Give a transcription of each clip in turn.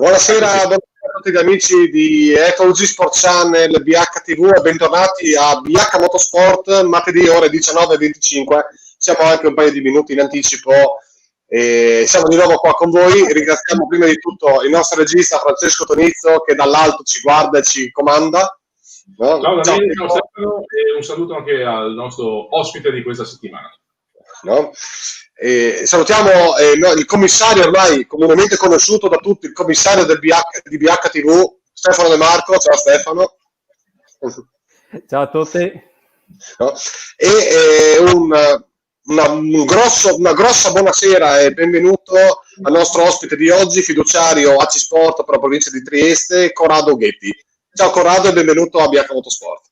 Buonasera a tutti gli amici di Ecology Sport Channel, BHTV, e bentornati a BH Motorsport, martedì ore 19:25. Siamo anche un paio di minuti in anticipo e siamo di nuovo qua con voi. Ringraziamo prima di tutto il nostro regista Francesco Tonizzo, che dall'alto ci guarda e ci comanda. No? Ciao Daniele, ciao Stefano, e un saluto anche al nostro ospite di questa settimana. No? Salutiamo il commissario ormai comunemente conosciuto da tutti, il commissario di BHTV, Stefano De Marco. Ciao Stefano. Ciao a tutti. No? Una grossa buonasera e benvenuto al nostro ospite di oggi, fiduciario AC Sport per la provincia di Trieste, Corrado Ghetti. Ciao Corrado e benvenuto a BH Motorsport.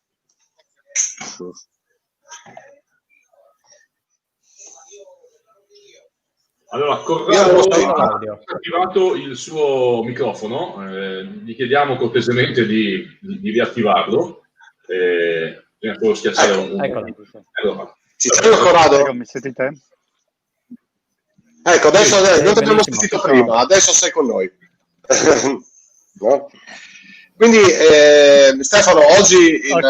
Allora, Corrado ha attivato il suo microfono, gli chiediamo cortesemente di riattivarlo. Bisogna solo schiacciare allora. Ci sei Corrado? Mi sentite? Ecco, adesso non ti abbiamo sentito prima, adesso sei con noi. No? Quindi Stefano, oggi in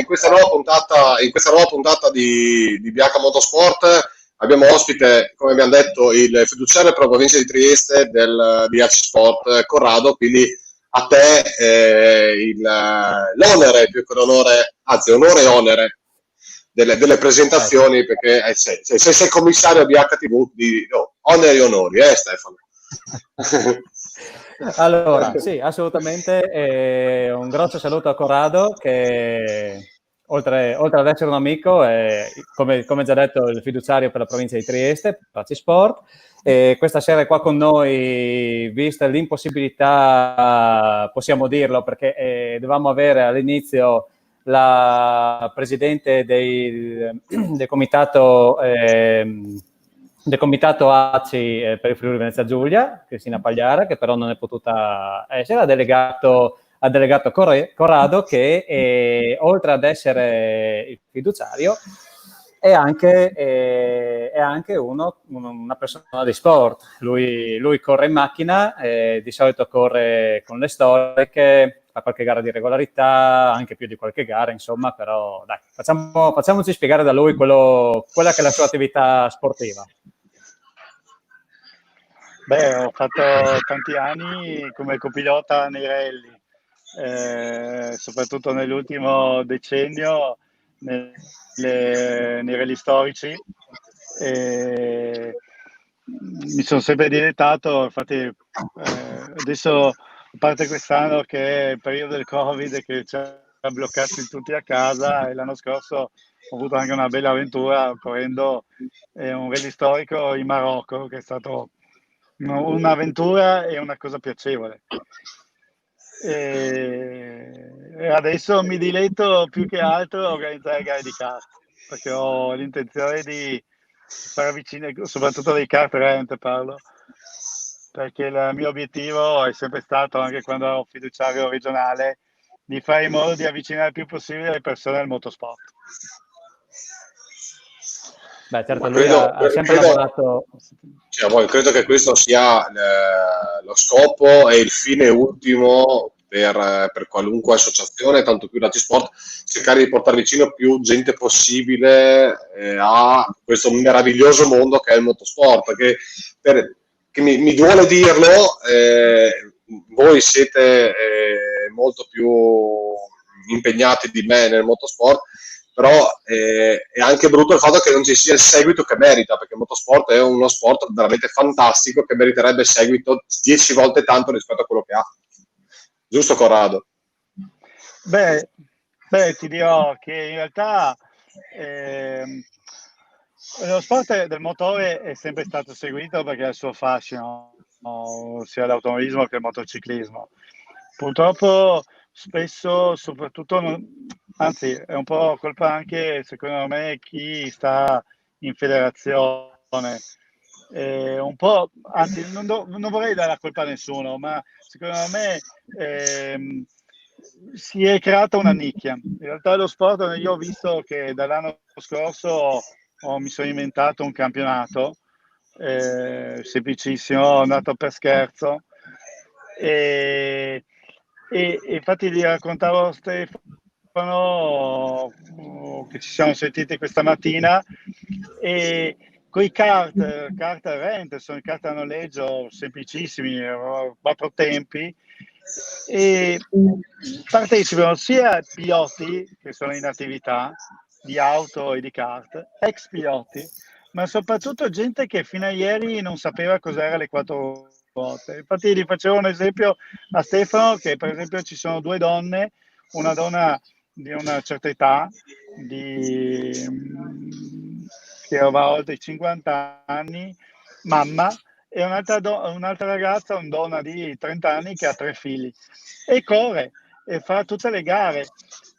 questa nuova puntata di BH Motorsport abbiamo ospite, come abbiamo detto, il fiduciario per la provincia di Trieste di AC Sport, Corrado, quindi a te l'onere più che l'onore, anzi onore e onere delle presentazioni, perché sei commissario di BHTV, oneri e onori, Stefano? Allora, sì, assolutamente, un grosso saluto a Corrado che oltre ad essere un amico è, come già detto, il fiduciario per la provincia di Trieste, per AC Sport, e questa sera è qua con noi, vista l'impossibilità, possiamo dirlo, perché dovevamo avere all'inizio la presidente del comitato ACI per il Friuli Venezia Giulia, Cristina Pagliara, che però non è potuta essere, ha delegato Corrado, che oltre ad essere il fiduciario è anche una persona di sport. Lui corre in macchina, di solito corre con le storiche, fa qualche gara di regolarità, anche più di qualche gara, insomma, però dai, facciamoci spiegare da lui quella che è la sua attività sportiva. Beh, ho fatto tanti anni come copilota nei rally, soprattutto nell'ultimo decennio nei rally storici. Mi sono sempre dilettato, infatti adesso, a parte quest'anno che è il periodo del Covid che ci ha bloccati tutti a casa, e l'anno scorso ho avuto anche una bella avventura correndo un rally storico in Marocco, che è stato un'avventura e una cosa piacevole. E adesso mi diletto più che altro a organizzare gare di kart, perché ho l'intenzione di fare avvicinare, soprattutto dei kart rent parlo, perché il mio obiettivo è sempre stato, anche quando ero fiduciario regionale, di fare in modo di avvicinare il più possibile le persone al motorsport. Beh, certo, lui ha sempre lavorato. Credo che questo sia lo scopo e il fine ultimo per qualunque associazione, tanto più l'AC Sport, cercare di portare vicino più gente possibile a questo meraviglioso mondo che è il motorsport. Che mi duole dirlo, voi siete molto più impegnati di me nel motorsport, però è anche brutto il fatto che non ci sia il seguito che merita, perché il motorsport è uno sport veramente fantastico che meriterebbe seguito 10 volte tanto rispetto a quello che ha. Giusto Corrado? Beh, ti dirò che in realtà lo sport del motore è sempre stato seguito perché ha il suo fascino, sia l'automobilismo che il motociclismo. Purtroppo spesso, soprattutto, anzi è un po' colpa anche, secondo me, chi sta in federazione. Un po', anzi non vorrei dare la colpa a nessuno, ma secondo me si è creata una nicchia. In realtà lo sport, io ho visto che dall'anno scorso mi sono inventato un campionato semplicissimo, nato per scherzo, E infatti gli raccontavo a Stefano che ci siamo sentiti questa mattina, e con i kart rent, sono i kart a noleggio semplicissimi, 4 tempi, e partecipano sia piloti che sono in attività di auto e di kart, ex piloti, ma soprattutto gente che fino a ieri non sapeva cos'era le 4 ruote. Infatti gli facevo un esempio a Stefano, che per esempio ci sono 2 donne, una donna di una certa età, che va oltre i 50 anni, mamma, e un'altra ragazza, una donna di 30 anni che ha 3 figli, e corre e fa tutte le gare.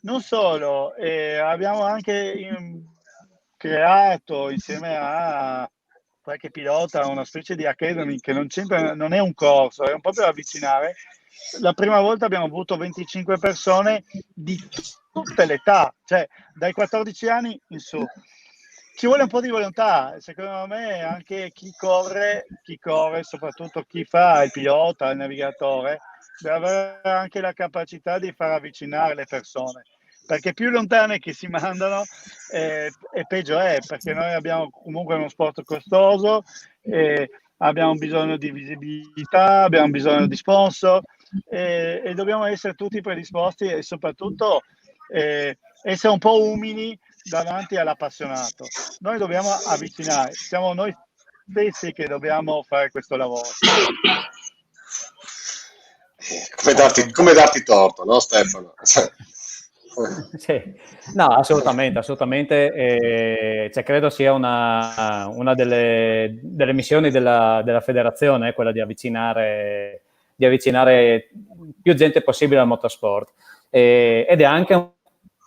Non solo, abbiamo anche creato insieme a qualche pilota una specie di academy che non è un corso, è un po' per avvicinare. La prima volta abbiamo avuto 25 persone di tutte le età, cioè dai 14 anni in su. Ci vuole un po' di volontà, secondo me anche chi corre, soprattutto chi fa il pilota, il navigatore, deve avere anche la capacità di far avvicinare le persone, perché più lontane che si mandano e peggio è, perché noi abbiamo comunque uno sport costoso, abbiamo bisogno di visibilità, abbiamo bisogno di sponsor, e dobbiamo essere tutti predisposti e soprattutto essere un po' umili davanti all'appassionato. Noi dobbiamo avvicinare, siamo noi stessi che dobbiamo fare questo lavoro. Come darti torto, no Stefano? Sì. No, assolutamente. Cioè, credo sia una delle missioni della federazione, quella di avvicinare più gente possibile al motorsport. Ed è anche,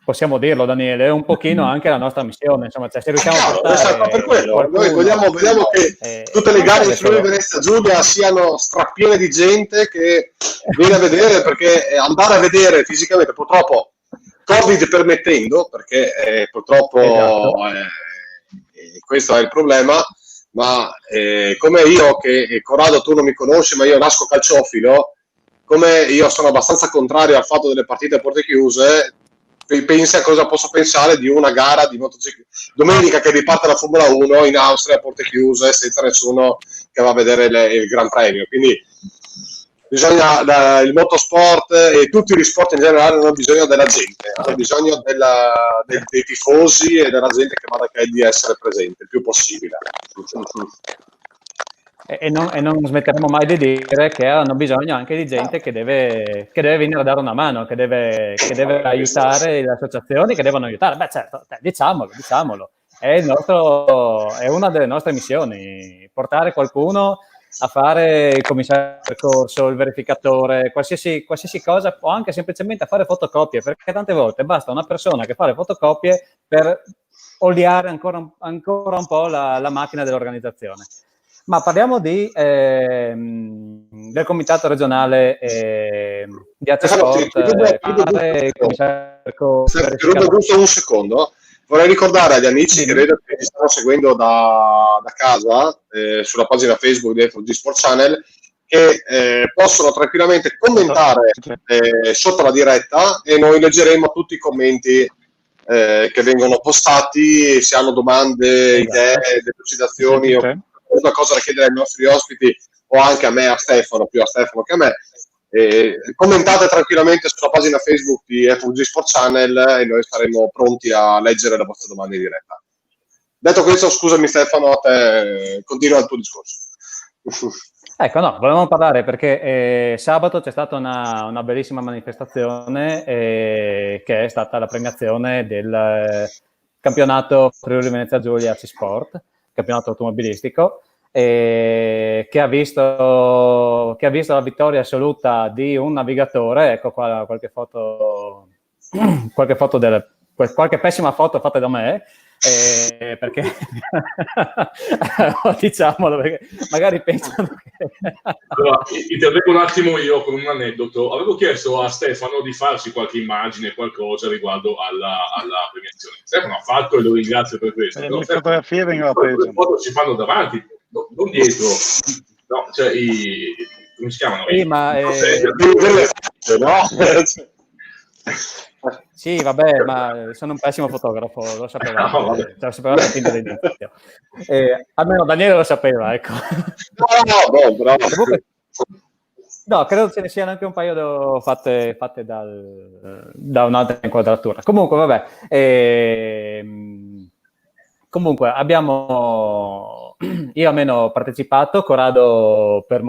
possiamo dirlo Daniele, è un pochino anche la nostra missione, insomma, cioè, se riusciamo a portare per quello. Noi vogliamo che tutte le gare di Friuli Venezia Giulia siano strappiene di gente che viene a vedere, perché andare a vedere fisicamente, purtroppo Covid permettendo, perché purtroppo esatto. Questo è il problema, ma come io, che Corrado tu non mi conosci, ma io nasco calciofilo, come io sono abbastanza contrario al fatto delle partite a porte chiuse, pensa a cosa posso pensare di una gara di motociclismo domenica che riparte la Formula 1 in Austria a porte chiuse senza nessuno che va a vedere il Gran Premio. Quindi bisogna, il motorsport e tutti gli sport in generale hanno bisogno della gente, hanno bisogno dei tifosi e della gente che vada di essere presente il più possibile. E non smetteremo mai di dire che hanno bisogno anche di gente che deve venire a dare una mano, che deve aiutare le associazioni, che devono aiutare. Beh, certo, diciamolo. È una delle nostre missioni, portare qualcuno a fare il commissario di percorso, il verificatore, qualsiasi cosa, o anche semplicemente a fare fotocopie, perché tante volte basta una persona che fa le fotocopie per oliare ancora un po' la macchina dell'organizzazione. Ma parliamo del comitato regionale di AC Sport. Rubo giusto un secondo. Vorrei ricordare agli amici che vedo che ci stanno seguendo da casa sulla pagina Facebook di FG Sport Channel che possono tranquillamente commentare sotto la diretta e noi leggeremo tutti i commenti che vengono postati, se hanno domande, idee, delucidazioni o una cosa da chiedere ai nostri ospiti o anche a me, a Stefano, più a Stefano che a me. Commentate tranquillamente sulla pagina Facebook di FG Sport Channel e noi saremo pronti a leggere le vostre domande in diretta. Detto questo, scusami Stefano, a te continua il tuo discorso. Ecco, no, volevamo parlare perché sabato c'è stata una bellissima manifestazione che è stata la premiazione del campionato Friuli Venezia Giulia AC Sport, campionato automobilistico, che ha visto la vittoria assoluta di un navigatore. Ecco qua qualche pessima foto fatta da me, perché diciamolo, perché magari pensano che... Allora, intervengo un attimo io con un aneddoto. Avevo chiesto a Stefano di farsi qualche immagine, qualcosa riguardo alla premiazione. Stefano ha fatto e lo ringrazio per questo. Le fotografie vengono prese. Le foto si fanno davanti, non dietro. No, cioè come si chiamano? Sì, ma no? sì, vabbè, ma sono un pessimo fotografo, lo sapevate, No, lo sapevate fin dall'inizio. Almeno Daniele lo sapeva, ecco. No, bravo. Comunque, no, credo ce ne siano anche un paio fatte da un'altra inquadratura. Comunque, vabbè. Comunque, io almeno ho partecipato, Corrado per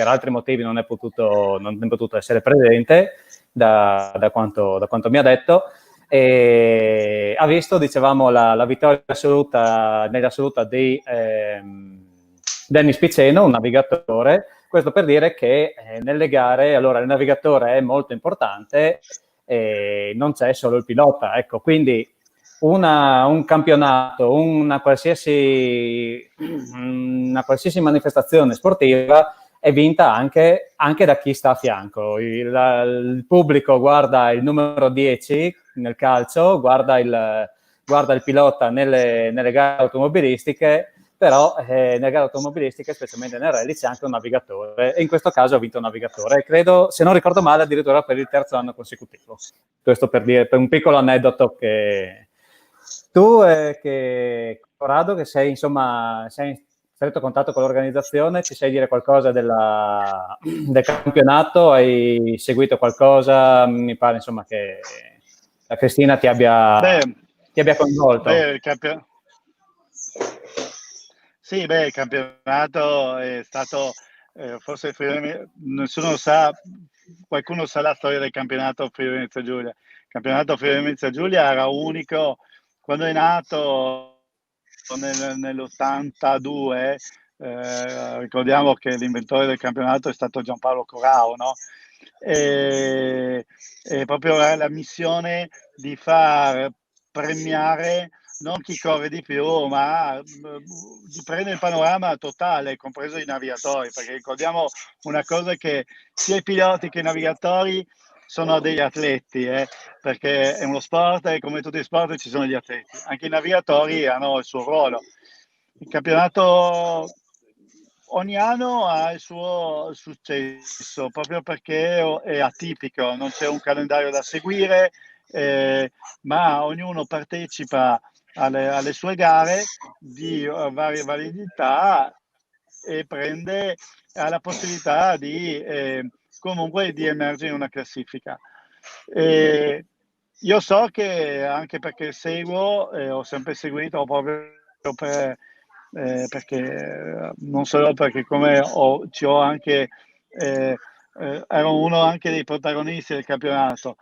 altri motivi non è potuto essere presente da quanto mi ha detto. E ha visto, dicevamo, la vittoria nell'assoluta di Dennis Piceno, un navigatore. Questo per dire che nelle gare, allora, il navigatore è molto importante e non c'è solo il pilota, ecco, quindi un campionato, una qualsiasi manifestazione sportiva è vinta anche da chi sta a fianco. Il pubblico guarda il numero 10 nel calcio, guarda il pilota nelle gare automobilistiche, però nelle gare automobilistiche, specialmente nel rally, c'è anche un navigatore, e in questo caso ha vinto un navigatore, credo, se non ricordo male, addirittura per il terzo anno consecutivo. Questo per un piccolo aneddoto che tu, Corrado, che sei in stretto contatto con l'organizzazione, ci sai dire qualcosa del campionato? Hai seguito qualcosa? Mi pare, insomma, che la Cristina ti abbia coinvolto. Sì, il campionato è stato, forse nessuno sa, qualcuno sa la storia del campionato Friuli Venezia Giulia. Il campionato Friuli Venezia Giulia era unico quando è nato nell'82. Ricordiamo che l'inventore del campionato è stato Giampaolo Corao, no? E proprio la missione di far premiare non chi corre di più, ma di prendere il panorama totale, compreso i navigatori, perché ricordiamo una cosa, che sia i piloti che i navigatori sono degli atleti, perché è uno sport e come tutti gli sport ci sono gli atleti. Anche i navigatori hanno il suo ruolo. Il campionato ogni anno ha il suo successo, proprio perché è atipico, non c'è un calendario da seguire, ma ognuno partecipa alle sue gare di varie validità e ha la possibilità comunque di emergere in una classifica. Io so che, anche perché ho sempre seguito proprio perché non solo perché ero uno anche dei protagonisti del campionato,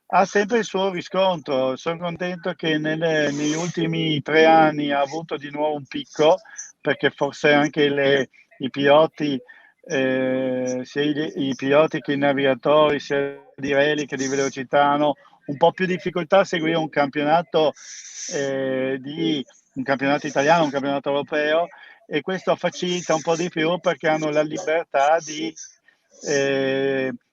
ha sempre il suo riscontro. Sono contento che negli ultimi 3 anni ha avuto di nuovo un picco, perché forse anche i piloti, sia i piloti che i navigatori, sia di rally che di velocità, hanno un po' più difficoltà a seguire un campionato un campionato italiano, un campionato europeo, e questo facilita un po' di più perché hanno la libertà di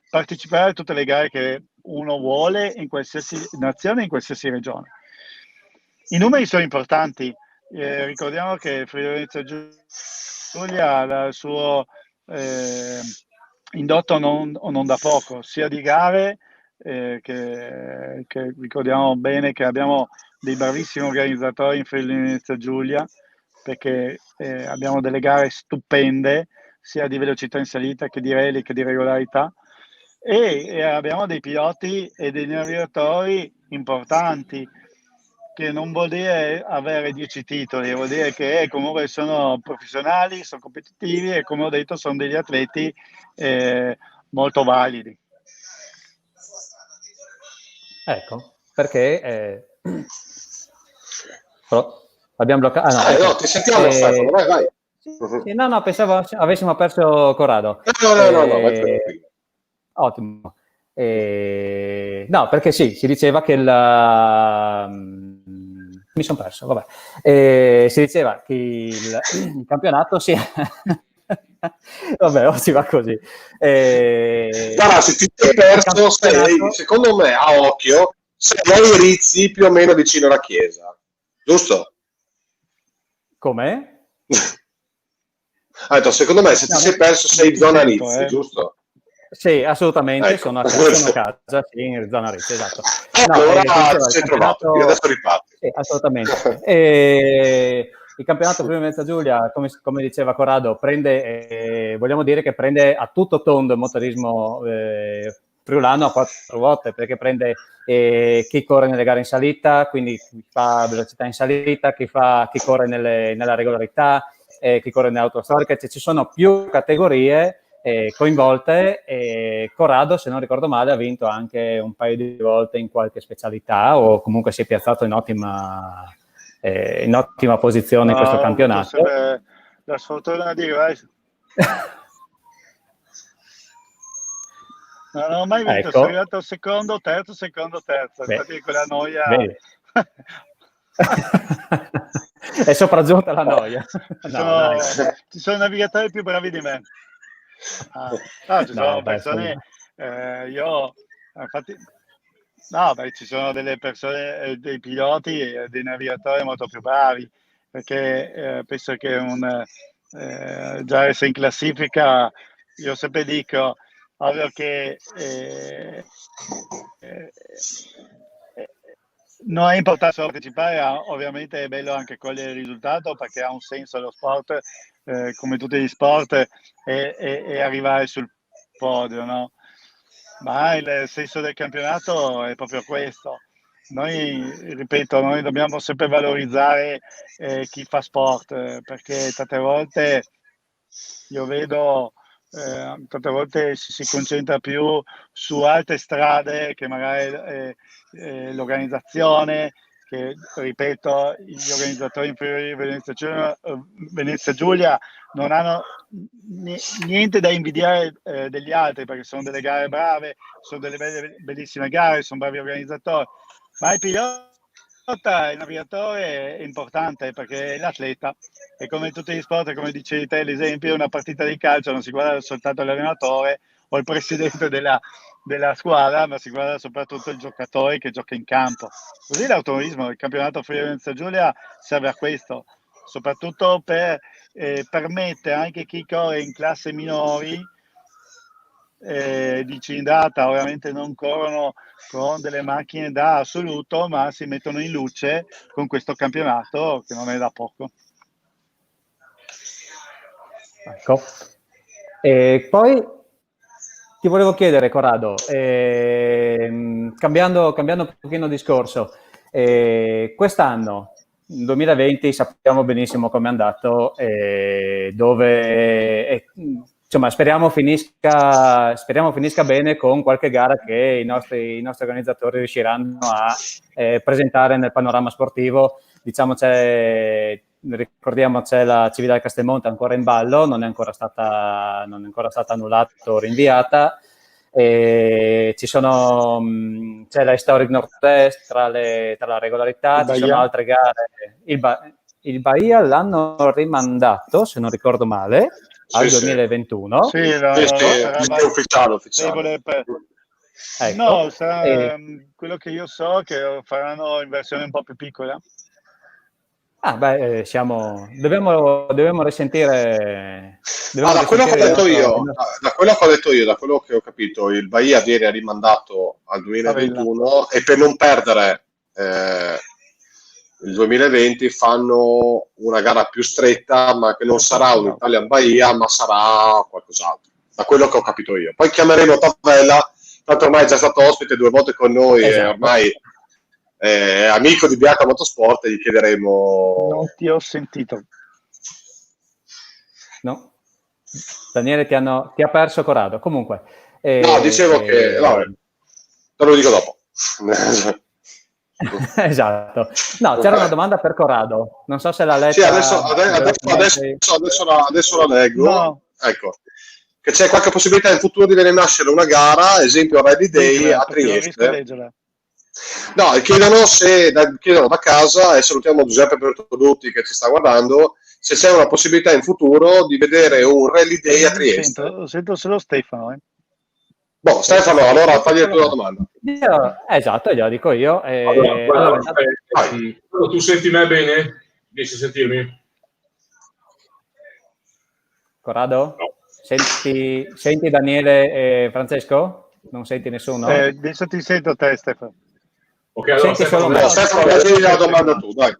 partecipare a tutte le gare che uno vuole in qualsiasi nazione, in qualsiasi regione. I numeri sono importanti. Ricordiamo che Friuli Venezia Giulia ha il suo indotto non da poco, sia di gare, che ricordiamo bene che abbiamo dei bravissimi organizzatori in Friuli Venezia Giulia, perché abbiamo delle gare stupende, sia di velocità in salita che di rally che di regolarità, e abbiamo dei piloti e dei navigatori importanti, che non vuol dire avere 10 titoli, vuol dire che comunque sono professionali, sono competitivi e, come ho detto, sono degli atleti molto validi. Ecco, perché abbiamo bloccato. Ecco. No, ti sentiamo, Stefano, vai. Sì, no, pensavo avessimo perso Corrado. No, vai. Ottimo. No, perché sì, si diceva che mi sono perso, vabbè. Si diceva che il campionato sia... Vabbè, si va così. Guarda, se ti sei perso, secondo me, a occhio, sei Rizzi più o meno vicino alla chiesa, giusto? Come? Ha detto, secondo me se ti sei perso sei in zona tempo, Rizzi, giusto? Sì, assolutamente, Ecco. sono a casa, sì, in zona Rizzi, esatto. Allora ti dicevo, ti sei trovato, quindi adesso riparti. Sì, assolutamente. E il campionato Friuli Venezia Giulia, come diceva Corrado, vogliamo dire che prende a tutto tondo il motorismo friulano a 4 ruote, perché prende chi corre nelle gare in salita, quindi chi fa velocità in salita, chi corre nella regolarità, chi corre nell'auto storica, cioè ci sono più categorie coinvolte, e Corrado, se non ricordo male, ha vinto anche un paio di volte in qualche specialità, o comunque si è piazzato in ottima posizione in questo campionato. La sfortuna di dire, non ho mai vinto, Ecco. sono arrivato secondo, terzo, infatti quella noia. Vedi. È sopraggiunta la noia. Ci sono navigatori più bravi di me. Ci sono persone, infatti, ci sono delle persone, dei piloti e dei navigatori molto più bravi, perché penso che già essere in classifica, io sempre dico, ovvio che non è importante solo partecipare, ovviamente è bello anche cogliere il risultato, perché ha un senso lo sport, come tutti gli sport, e arrivare sul podio, no? Ma il senso del campionato è proprio questo. Noi dobbiamo sempre valorizzare chi fa sport, perché tante volte io vedo, tante volte si concentra più su altre strade che magari l'organizzazione, che ripeto, gli organizzatori in Friuli Venezia Giulia non hanno niente da invidiare degli altri, perché sono delle gare brave, sono delle bellissime gare, sono bravi organizzatori, ma il navigatore è importante, perché è l'atleta, e come tutti gli sport, come dicevi te, l'esempio, una partita di calcio non si guarda soltanto l'allenatore o il presidente della squadra, ma si guarda soprattutto il giocatore che gioca in campo. Così l'automobilismo, il campionato Friuli Venezia Giulia serve a questo, soprattutto per permettere anche chi corre in classe minori di cilindrata, ovviamente non corrono con delle macchine da assoluto, ma si mettono in luce con questo campionato che non è da poco. Ecco. E poi ti volevo chiedere, Corrado, cambiando un pochino discorso, quest'anno, 2020, sappiamo benissimo come è andato, dove insomma speriamo finisca bene, con qualche gara che i nostri organizzatori riusciranno a presentare nel panorama sportivo. Diciamo ricordiamo, c'è la Cividale Castelmonte ancora in ballo, non è ancora stata annullata o rinviata. C'è la Historic Nord-Est tra la regolarità, ci sono altre gare. Il Bahia l'hanno rimandato, se non ricordo male, al 2021. Sì, è ufficiale. Ecco. No, sarà quello che io so, che faranno in versione un po' più piccola. Dobbiamo risentire. Da quello che ho detto io, da quello che ho capito, il Bahia viene rimandato al 2021 e per non perdere il 2020 fanno una gara più stretta, ma che non sarà un Italian Bahia, ma sarà qualcos'altro, da quello che ho capito io. Poi chiameremo Tavella, tanto ormai è già stato ospite 2 volte con noi, esatto. E ormai amico di Bianca Motorsport, gli chiederemo. Non ti ho sentito. No, Daniele, ti ha perso Corrado. Comunque, no, dicevo che te lo dico dopo. Esatto. No, c'era una domanda per Corrado. Non so se l'ha letta. Sì, adesso la leggo. No. Ecco. Che c'è qualche possibilità in futuro di vedere nascere una gara, esempio Rally Day a Trieste. No, chiedono da casa, e salutiamo Giuseppe Bertolucci che ci sta guardando, se c'è una possibilità in futuro di vedere un Rally Day a Trieste. Sento solo Stefano. Stefano, allora fagli tu la domanda. Esatto, gliela dico io. Tu senti me bene? Riesci a sentirmi? Corrado? No. Senti Daniele e Francesco? Non senti nessuno? Adesso ti sento te, Stefano. Ok, allora Senti solo me. No, Stefano, leggi la domanda tu, dai.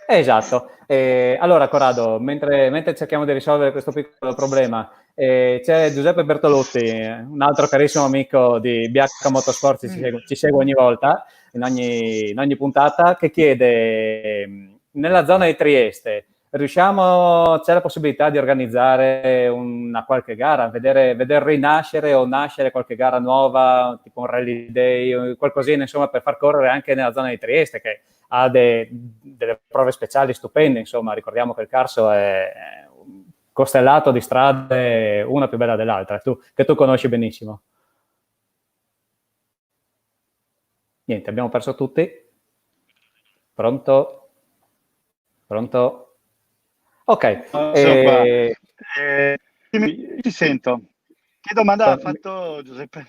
Esatto. Allora, Corrado, mentre cerchiamo di risolvere questo piccolo problema, c'è Giuseppe Bertolotti, un altro carissimo amico di BH Motorsport, ci segue ogni volta, in ogni puntata, che chiede, nella zona di Trieste, c'è la possibilità di organizzare una qualche gara, veder rinascere o nascere qualche gara nuova, tipo un rally day, qualcosina, insomma, per far correre anche nella zona di Trieste, che ha delle prove speciali stupende, insomma, ricordiamo che il Carso è costellato di strade, una più bella dell'altra, che tu conosci benissimo. Niente, abbiamo perso tutti. Pronto? Ok. Ti sento. Che domanda ha fatto Giuseppe?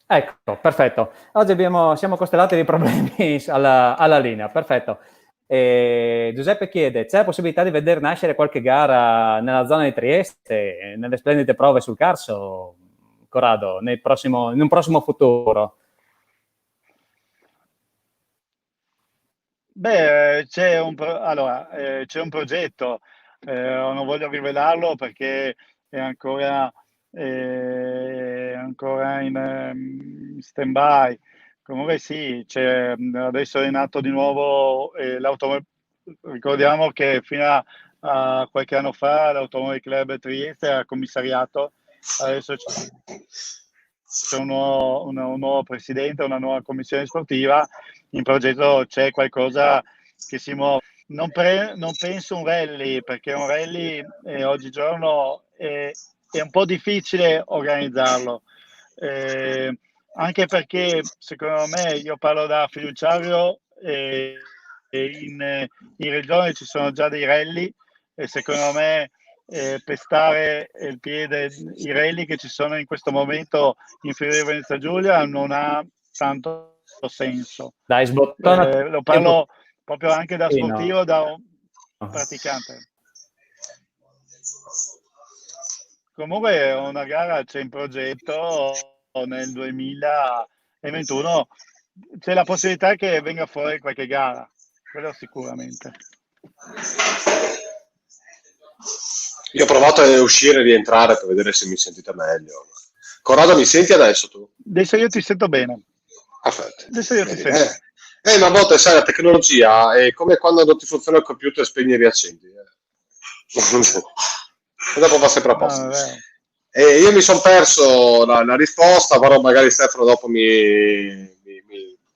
Ecco, perfetto. Oggi siamo costellati di problemi alla linea, perfetto. Giuseppe chiede, c'è la possibilità di vedere nascere qualche gara nella zona di Trieste, nelle splendide prove sul Carso, Corrado, in un prossimo futuro? Beh, c'è un progetto, non voglio rivelarlo perché è ancora in stand-by. Comunque sì, adesso è nato di nuovo ricordiamo che fino a qualche anno fa l'Automobile Club Trieste era commissariato, adesso c'è un nuovo presidente, una nuova commissione sportiva, in progetto c'è qualcosa che si muove. Non penso un rally, perché un rally oggigiorno è un po' difficile organizzarlo, anche perché secondo me, io parlo da fiduciario, in regione ci sono già dei rally e secondo me pestare il piede i rally che ci sono in questo momento in Friuli Venezia Giulia non ha tanto senso. Dai, sbottona. Lo parlo proprio anche da Sì, no. sportivo, da un praticante. Comunque una gara c'è in progetto nel 2021, c'è la possibilità che venga fuori qualche gara, quello sicuramente. Io ho provato a uscire e rientrare per vedere se mi sentite meglio. Corrado, mi senti adesso tu? Adesso io ti sento bene. Perfetto. Adesso io ti sento. Ma a volte, sai, la tecnologia è come quando non ti funziona il computer, spegni e riaccendi. E dopo va sempre a posto. No, e io mi sono perso la risposta, però magari Stefano dopo mi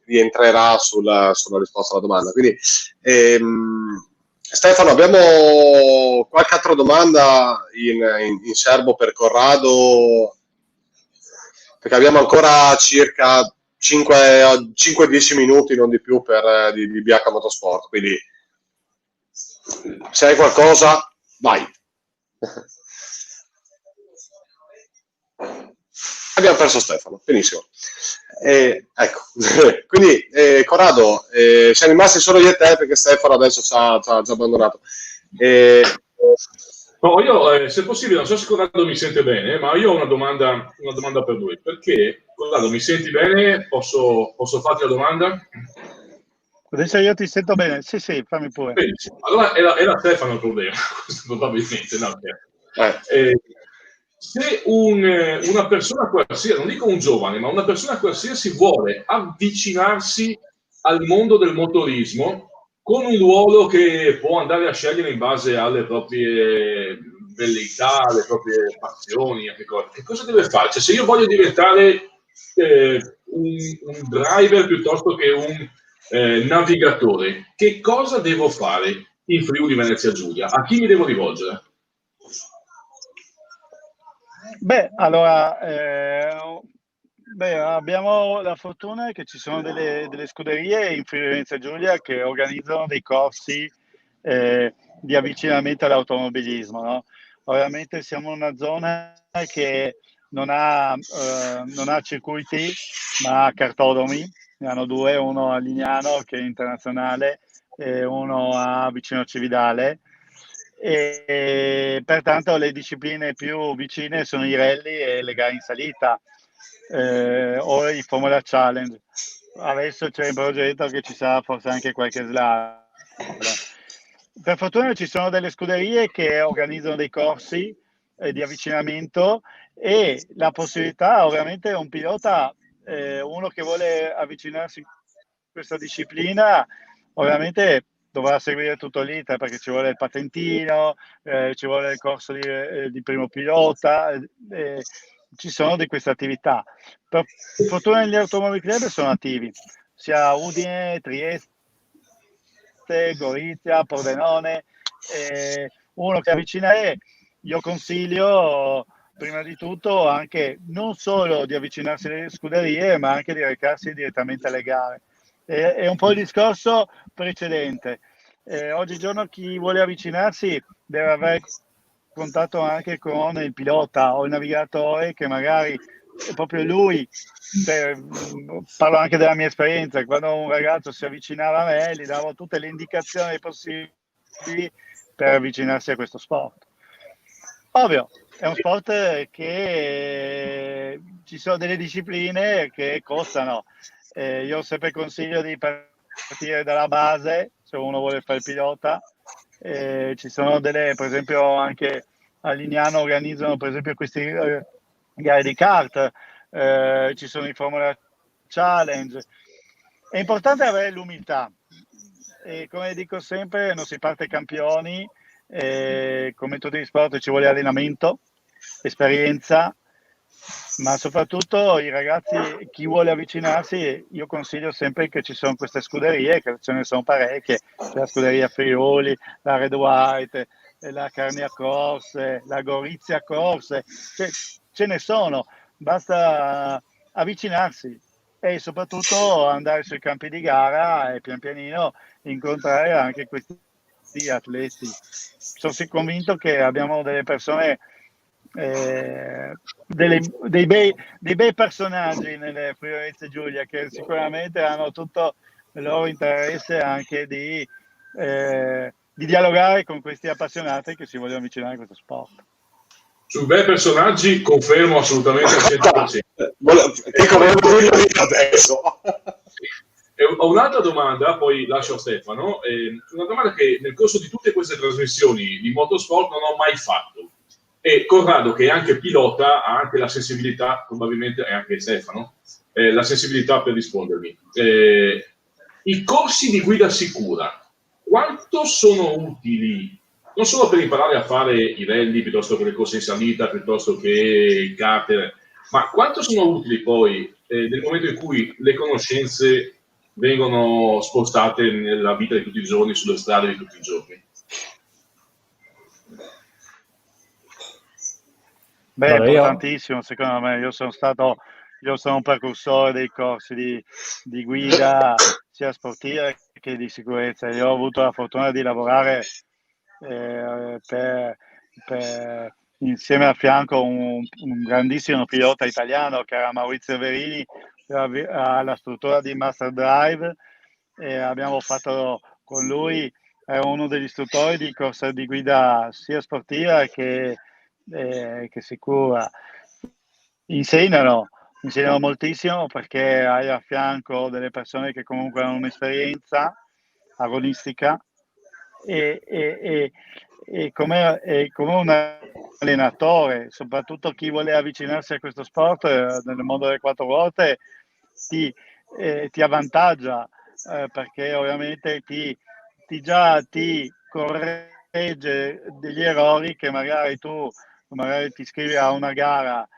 rientrerà sulla risposta alla domanda. Quindi, Stefano, abbiamo qualche altra domanda in serbo per Corrado? Perché abbiamo ancora circa 5-10 minuti, non di più, di BH Motorsport. Quindi, se hai qualcosa, vai. Abbiamo perso Stefano, benissimo. Ecco, quindi Corrado, siamo rimasti solo io e te perché Stefano adesso ci ha abbandonato. No, io se possibile, non so se Corrado mi sente bene, ma io ho una domanda per lui. Perché, Corrado, mi senti bene? Posso farti la domanda? Adesso io ti sento bene, sì, fammi pure. Benissimo. Allora era Stefano il problema, probabilmente. No, se una persona qualsiasi, non dico un giovane, ma una persona qualsiasi vuole avvicinarsi al mondo del motorismo con un ruolo che può andare a scegliere in base alle proprie velleità, alle proprie passioni, che cosa deve fare? Cioè, se io voglio diventare un driver piuttosto che un navigatore, che cosa devo fare in Friuli Venezia Giulia? A chi mi devo rivolgere? Beh, allora, abbiamo la fortuna che ci sono delle scuderie in Friuli Venezia Giulia che organizzano dei corsi di avvicinamento all'automobilismo, no? Ovviamente siamo una zona che non ha circuiti, ma ha cartodromi, ne hanno due, uno a Lignano che è internazionale e uno a vicino Cividale. e pertanto le discipline più vicine sono i rally e le gare in salita, o i Formula Challenge. Adesso c'è in progetto che ci sarà forse anche qualche slalom. Per fortuna ci sono delle scuderie che organizzano dei corsi di avvicinamento, e la possibilità, ovviamente, un pilota, uno che vuole avvicinarsi a questa disciplina, ovviamente dovrà seguire tutto l'iter, perché ci vuole il patentino, ci vuole il corso di primo pilota, ci sono di queste attività. Per fortuna gli Automobili Club sono attivi, sia Udine, Trieste, Gorizia, Pordenone. Uno che avvicina, io consiglio prima di tutto anche non solo di avvicinarsi alle scuderie, ma anche di recarsi direttamente alle gare. È un po' il discorso precedente. Oggigiorno chi vuole avvicinarsi deve avere contatto anche con il pilota o il navigatore, che magari è proprio lui. Parlo anche della mia esperienza: quando un ragazzo si avvicinava a me, gli davo tutte le indicazioni possibili per avvicinarsi a questo sport. Ovvio, è un sport che ci sono delle discipline che costano. Io sempre consiglio di partire dalla base se uno vuole fare il pilota. Ci sono delle, per esempio, anche a Lignano organizzano per esempio queste gare di kart, ci sono i Formula Challenge. È importante avere l'umiltà, e come dico sempre, non si parte campioni. Come tutti gli sport ci vuole allenamento, esperienza, ma soprattutto i ragazzi, chi vuole avvicinarsi, io consiglio sempre che ci sono queste scuderie, che ce ne sono parecchie, c'è la scuderia Friuli, la Red White, la Carnia Corse, la Gorizia Corse, ce ne sono, basta avvicinarsi e soprattutto andare sui campi di gara e pian pianino incontrare anche questi atleti. Sono convinto che abbiamo delle persone, dei bei personaggi nelle Friuli Venezia Giulia, che sicuramente hanno tutto il loro interesse anche di dialogare con questi appassionati che si vogliono avvicinare a questo sport. Sui bei personaggi confermo assolutamente al 100%. Adesso. Ho un'altra domanda, poi lascio a Stefano. Una domanda che nel corso di tutte queste trasmissioni di motorsport non ho mai fatto. E Corrado, che è anche pilota, ha anche la sensibilità, probabilmente, e anche Stefano, la sensibilità per rispondermi. I corsi di guida sicura, quanto sono utili? Non solo per imparare a fare i rally, piuttosto che le corse in salita, piuttosto che i kart, ma quanto sono utili poi nel momento in cui le conoscenze vengono spostate nella vita di tutti i giorni, sulle strade di tutti i giorni? Beh, è importantissimo, secondo me. Io sono un precursore dei corsi di guida sia sportiva che di sicurezza. Io ho avuto la fortuna di lavorare insieme a fianco un grandissimo pilota italiano che era Maurizio Verini, alla struttura di Master Drive, e abbiamo fatfatto con lui, è uno degli istruttori di corsa di guida sia sportiva che sicura. Insegnano moltissimo, perché hai a fianco delle persone che comunque hanno un'esperienza agonistica e come un allenatore, soprattutto chi vuole avvicinarsi a questo sport nel mondo delle quattro ruote, ti avvantaggia, perché ovviamente ti corregge degli errori che magari tu ti iscrivi a una gara,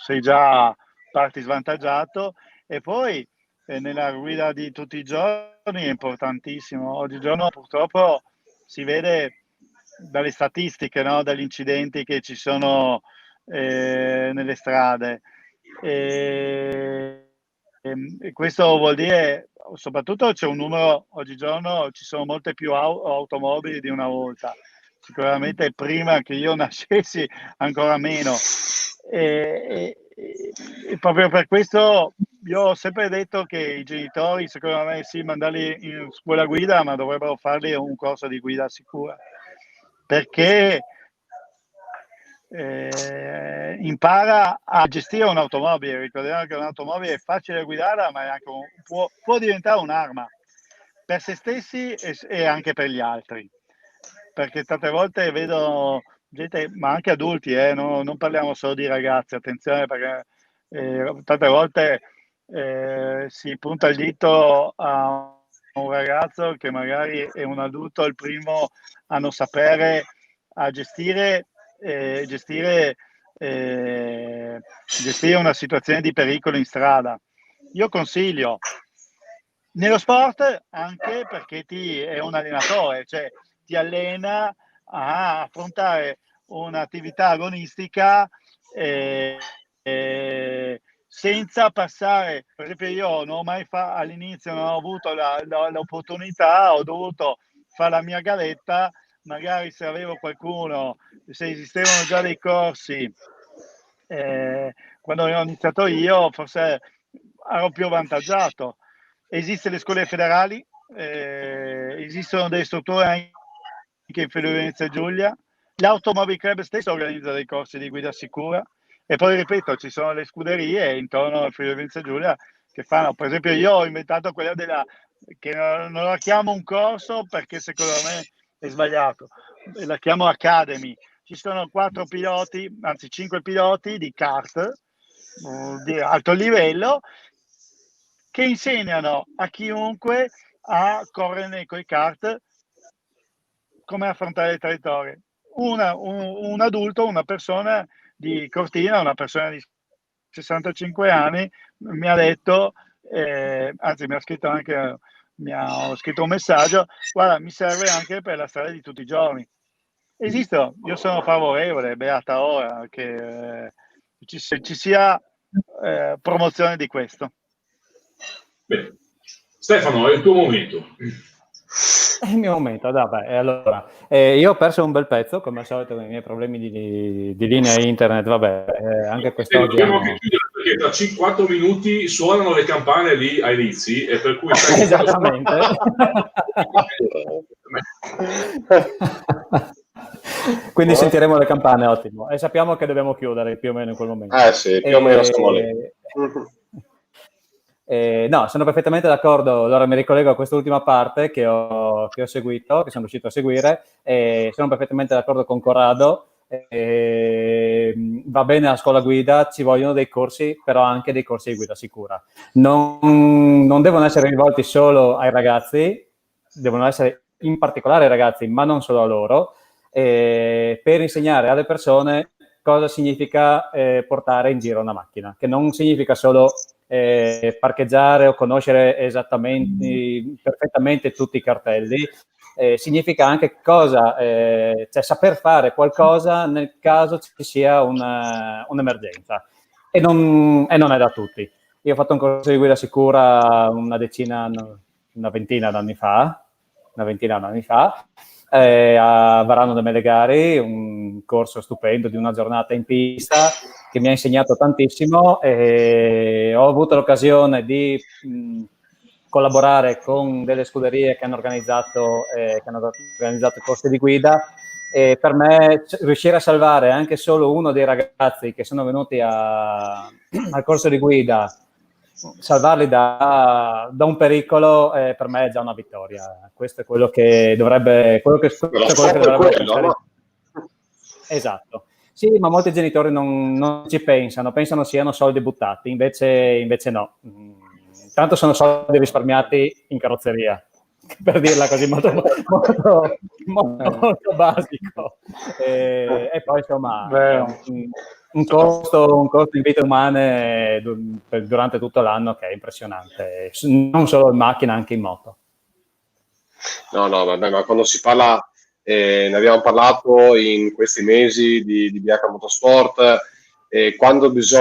sei già parti svantaggiato, e poi nella guida di tutti i giorni è importantissimo. Oggigiorno purtroppo si vede dalle statistiche, no? Dagli incidenti che ci sono nelle strade, e questo vuol dire, soprattutto c'è un numero, oggigiorno ci sono molte più automobili di una volta, sicuramente prima che io nascessi ancora meno, e proprio per questo io ho sempre detto che i genitori, secondo me, sì, mandarli in scuola guida, ma dovrebbero farli un corso di guida sicura, perché impara a gestire un'automobile. Ricordiamo che un'automobile è facile da guidare, ma è anche può diventare un'arma per se stessi e anche per gli altri, perché tante volte vedo gente, ma anche adulti, non parliamo solo di ragazzi, attenzione, perché tante volte si punta il dito a un ragazzo che magari è un adulto, il primo a non sapere a gestire una situazione di pericolo in strada. Io consiglio nello sport, anche perché è un allenatore, cioè ti allena a affrontare un'attività agonistica senza passare, per esempio io non ho mai all'inizio non ho avuto l'opportunità, ho dovuto fare la mia gavetta, magari se avevo qualcuno, se esistevano già dei corsi, quando ho iniziato io forse ero più avvantaggiato. Esistono le scuole federali, esistono delle strutture anche in Friuli Venezia Giulia, l'Automobile Club stesso organizza dei corsi di guida sicura, e poi ripeto, ci sono le scuderie intorno al Friuli Venezia Giulia che fanno, per esempio io ho inventato quella che non la chiamo un corso perché secondo me è sbagliato, la chiamo Academy. Ci sono 4 piloti, anzi 5 piloti di kart di alto livello che insegnano a chiunque a correre con i kart, come affrontare il territorio. Un adulto, una persona di Cortina, una persona di 65 anni, mi ha detto, anzi mi ha scritto un messaggio, guarda, mi serve anche per la strada di tutti i giorni. Esisto, io sono favorevole, beata ora, che ci sia promozione di questo. Bene. Stefano, è il tuo momento. È il mio momento, vabbè, allora, io ho perso un bel pezzo, come al solito con i miei problemi di linea internet, vabbè, anche quest'oggi dobbiamo anche chiudere perché tra 4 minuti suonano le campane lì ai Rizzi, e per cui esattamente. Quindi sentiremo le campane, ottimo, e sappiamo che dobbiamo chiudere più o meno in quel momento. Sì, più o meno siamo lì. No, sono perfettamente d'accordo. Allora mi ricollego a quest'ultima parte che ho seguito, che sono riuscito a seguire, e sono perfettamente d'accordo con Corrado. Va bene la scuola guida, ci vogliono dei corsi, però anche dei corsi di guida sicura. Non devono essere rivolti solo ai ragazzi, devono essere in particolare ai ragazzi, ma non solo a loro, per insegnare alle persone cosa significa portare in giro una macchina, che non significa solo parcheggiare o conoscere perfettamente tutti i cartelli, significa anche cosa, cioè saper fare qualcosa nel caso ci sia un'emergenza, e non è da tutti. Io ho fatto un corso di guida sicura una ventina d'anni fa, a Varano de Melegari, un corso stupendo di una giornata in pista che mi ha insegnato tantissimo, e ho avuto l'occasione di collaborare con delle scuderie che hanno organizzato corsi di guida, e per me riuscire a salvare anche solo uno dei ragazzi che sono venuti al corso di guida, salvarli da un pericolo, per me è già una vittoria. Questo è quello che dovrebbe pensare. Esatto. Sì, ma molti genitori non ci pensano siano soldi buttati, invece no. Tanto sono soldi risparmiati in carrozzeria, per dirla così molto basico. E poi insomma un costo in vite umane durante tutto l'anno che è impressionante, non solo in macchina, anche in moto. No, vabbè, ma quando si parla, ne abbiamo parlato in questi mesi di BH Motorsport, quando si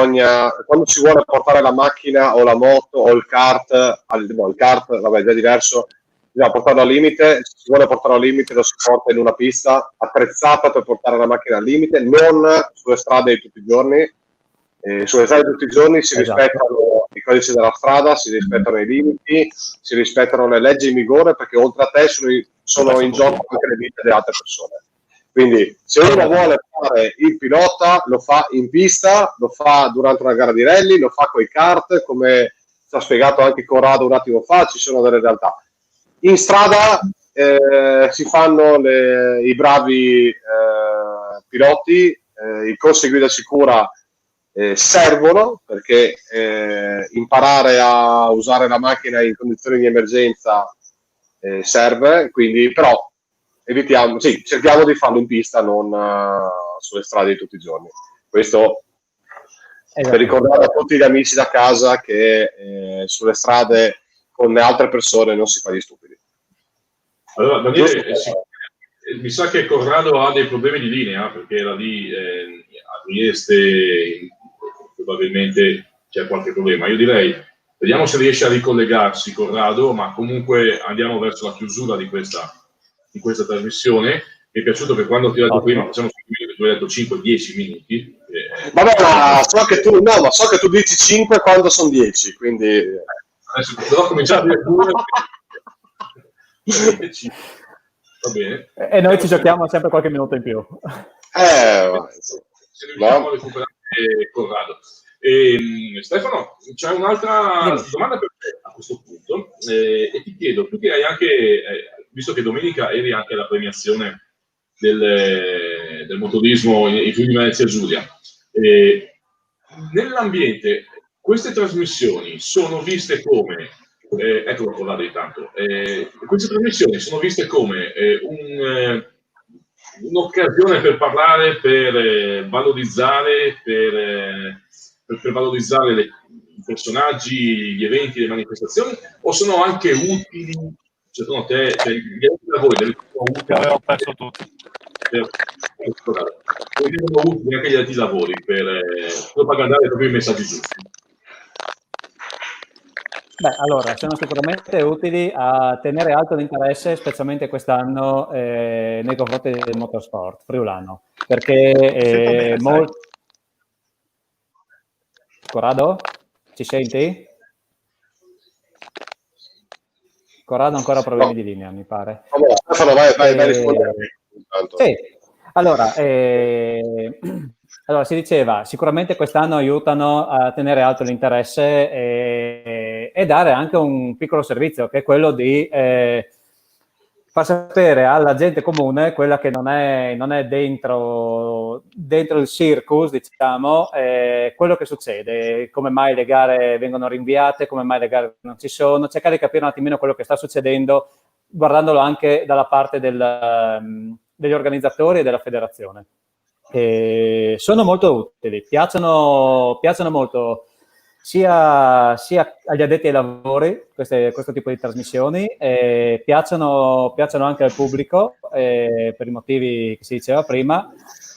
vuole portare la macchina o la moto o il kart, il kart vabbè, è già diverso, bisogna portarlo al limite. Se si vuole portare al limite, lo si porta in una pista attrezzata per portare la macchina al limite, non sulle strade di tutti i giorni. Sulle strade di tutti i giorni si rispettano i codici della strada, si rispettano i limiti, si rispettano le leggi in vigore, perché oltre a te sono in gioco anche le vite delle altre persone. Quindi se uno vuole fare il pilota, lo fa in pista, lo fa durante una gara di rally, lo fa con i kart, come ci ha spiegato anche Corrado un attimo fa, ci sono delle realtà. In strada si fanno i bravi piloti, i corsi guida sicura servono, perché imparare a usare la macchina in condizioni di emergenza serve, quindi però cerchiamo di farlo in pista, non sulle strade di tutti i giorni. Questo per ricordare a tutti gli amici da casa che sulle strade con le altre persone non si fa gli stupidi. Allora, Daniele, mi sa che Corrado ha dei problemi di linea, perché era lì a Trieste, probabilmente c'è qualche problema. Io direi, vediamo se riesce a ricollegarsi Corrado, ma comunque andiamo verso la chiusura di questa trasmissione. Mi è piaciuto che quando ho tirato prima, facciamo 5 minuti, tu hai detto 5-10 minuti. Vabbè, ma so che tu dici 5 quando sono 10, quindi... Adesso dovrò cominciare a dire 2. Va bene. E noi ci giochiamo sempre qualche minuto in più. Se riusciamo a recuperare Corrado. Stefano, c'è un'altra domanda per te a questo punto, e ti chiedo, tu che hai anche, visto che domenica eri anche alla premiazione del motorismo in Friuli Venezia Giulia, nell'ambiente queste trasmissioni sono viste come eccolo Corrado intanto, queste trasmissioni sono viste come un'occasione per parlare, per valorizzare, per valorizzare i personaggi, gli eventi, le manifestazioni, o sono anche utili, secondo te, gli lavori avevo perso tutti. Sono utili anche gli altri lavori per propagandare proprio i messaggi giusti? Beh, allora, sono sicuramente utili a tenere alto l'interesse, specialmente quest'anno, nei confronti del motorsport friulano, perché Corrado, ci senti? Corrado ancora problemi di linea, mi pare. Allora, Stefano, vai rispondere. Sì, allora, si diceva, sicuramente quest'anno aiutano a tenere alto l'interesse e dare anche un piccolo servizio, che è quello di far sapere alla gente comune, quella che non è dentro il circus, diciamo, quello che succede, come mai le gare vengono rinviate, come mai le gare non ci sono, cercare di capire un attimino quello che sta succedendo, guardandolo anche dalla parte degli organizzatori e della federazione. Sono molto utili, piacciono molto sia agli addetti ai lavori questo tipo di trasmissioni, piacciono anche al pubblico per i motivi che si diceva prima,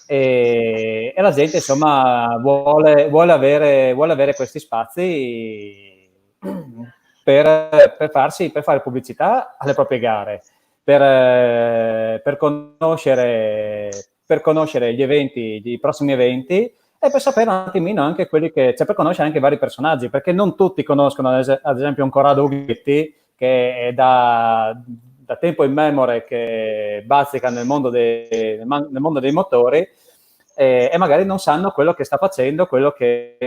e la gente insomma vuole avere questi spazi per fare pubblicità alle proprie gare, per conoscere gli eventi, i prossimi eventi, e per sapere un attimino anche per conoscere anche vari personaggi, perché non tutti conoscono ad esempio un Corrado Ughetti, che è da tempo immemore che bazzica nel mondo dei motori, e magari non sanno quello che sta facendo, quello che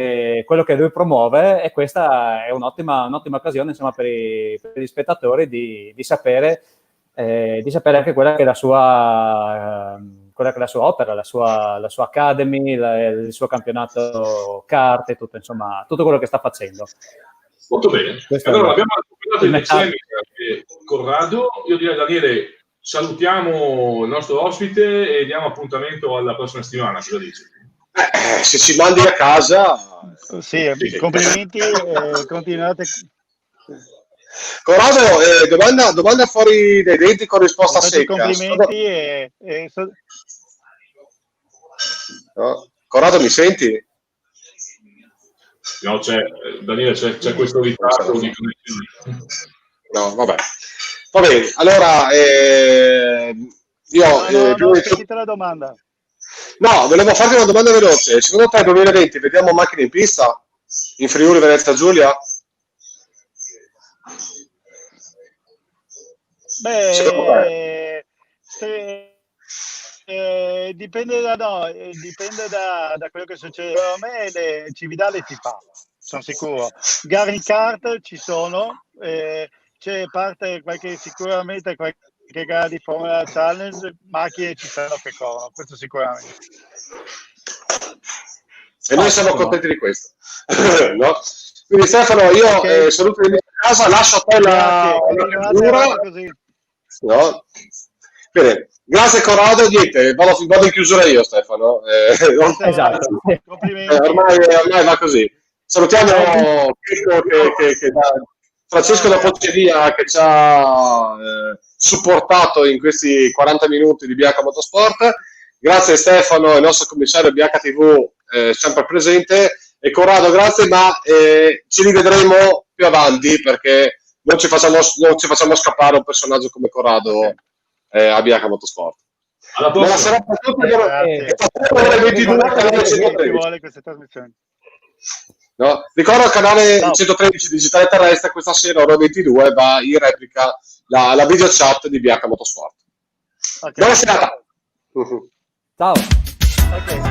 lui promuove, e questa è un'ottima occasione, insomma, per gli spettatori di sapere anche quella che è la sua opera, la sua academy, il suo campionato kart e tutto, insomma, tutto quello che sta facendo. Molto bene. Allora, abbiamo recuperato il Corrado. Io direi, Daniele, salutiamo il nostro ospite e diamo appuntamento alla prossima settimana. Cosa dici? Se ci mandi a casa... Sì. Complimenti, continuate... Corrado, domanda fuori dai denti con risposta secca. Complimenti No. Corrado, mi senti? No, Daniele, c'è questo ritardo di connessione. No, vabbè. Va bene, allora sentite la domanda. No, volevo farti una domanda veloce. Secondo te nel 2020 vediamo macchine in pista in Friuli Venezia Giulia? Beh, Dipende da noi, dipende da quello che succede. A me le Cividale si fa, sono sicuro. Gare in kart ci sono, c'è parte sicuramente qualche gara di Formula Challenge, macchine ci saranno che corrono, questo sicuramente. E noi siamo contenti di questo. No? Quindi Stefano, io saluto di casa, lascio a te la chiusura. No? Bene, grazie Corrado, niente, vado in chiusura io Stefano. Esatto. Ormai va così. Salutiamo Francesco da Pozzeria che ci ha supportato in questi 40 minuti di BH Motorsport. Grazie Stefano, il nostro commissario BHTV sempre presente. E Corrado, grazie, ma ci rivedremo più avanti perché non ci facciamo scappare un personaggio come Corrado a BH Motorsport. Buona serata a tutti. No? Ricordo il canale 113 Digitale Terrestre, questa sera ore 22 va in replica la video chat di BH Motorsport. Buona serata. Ciao. Okay.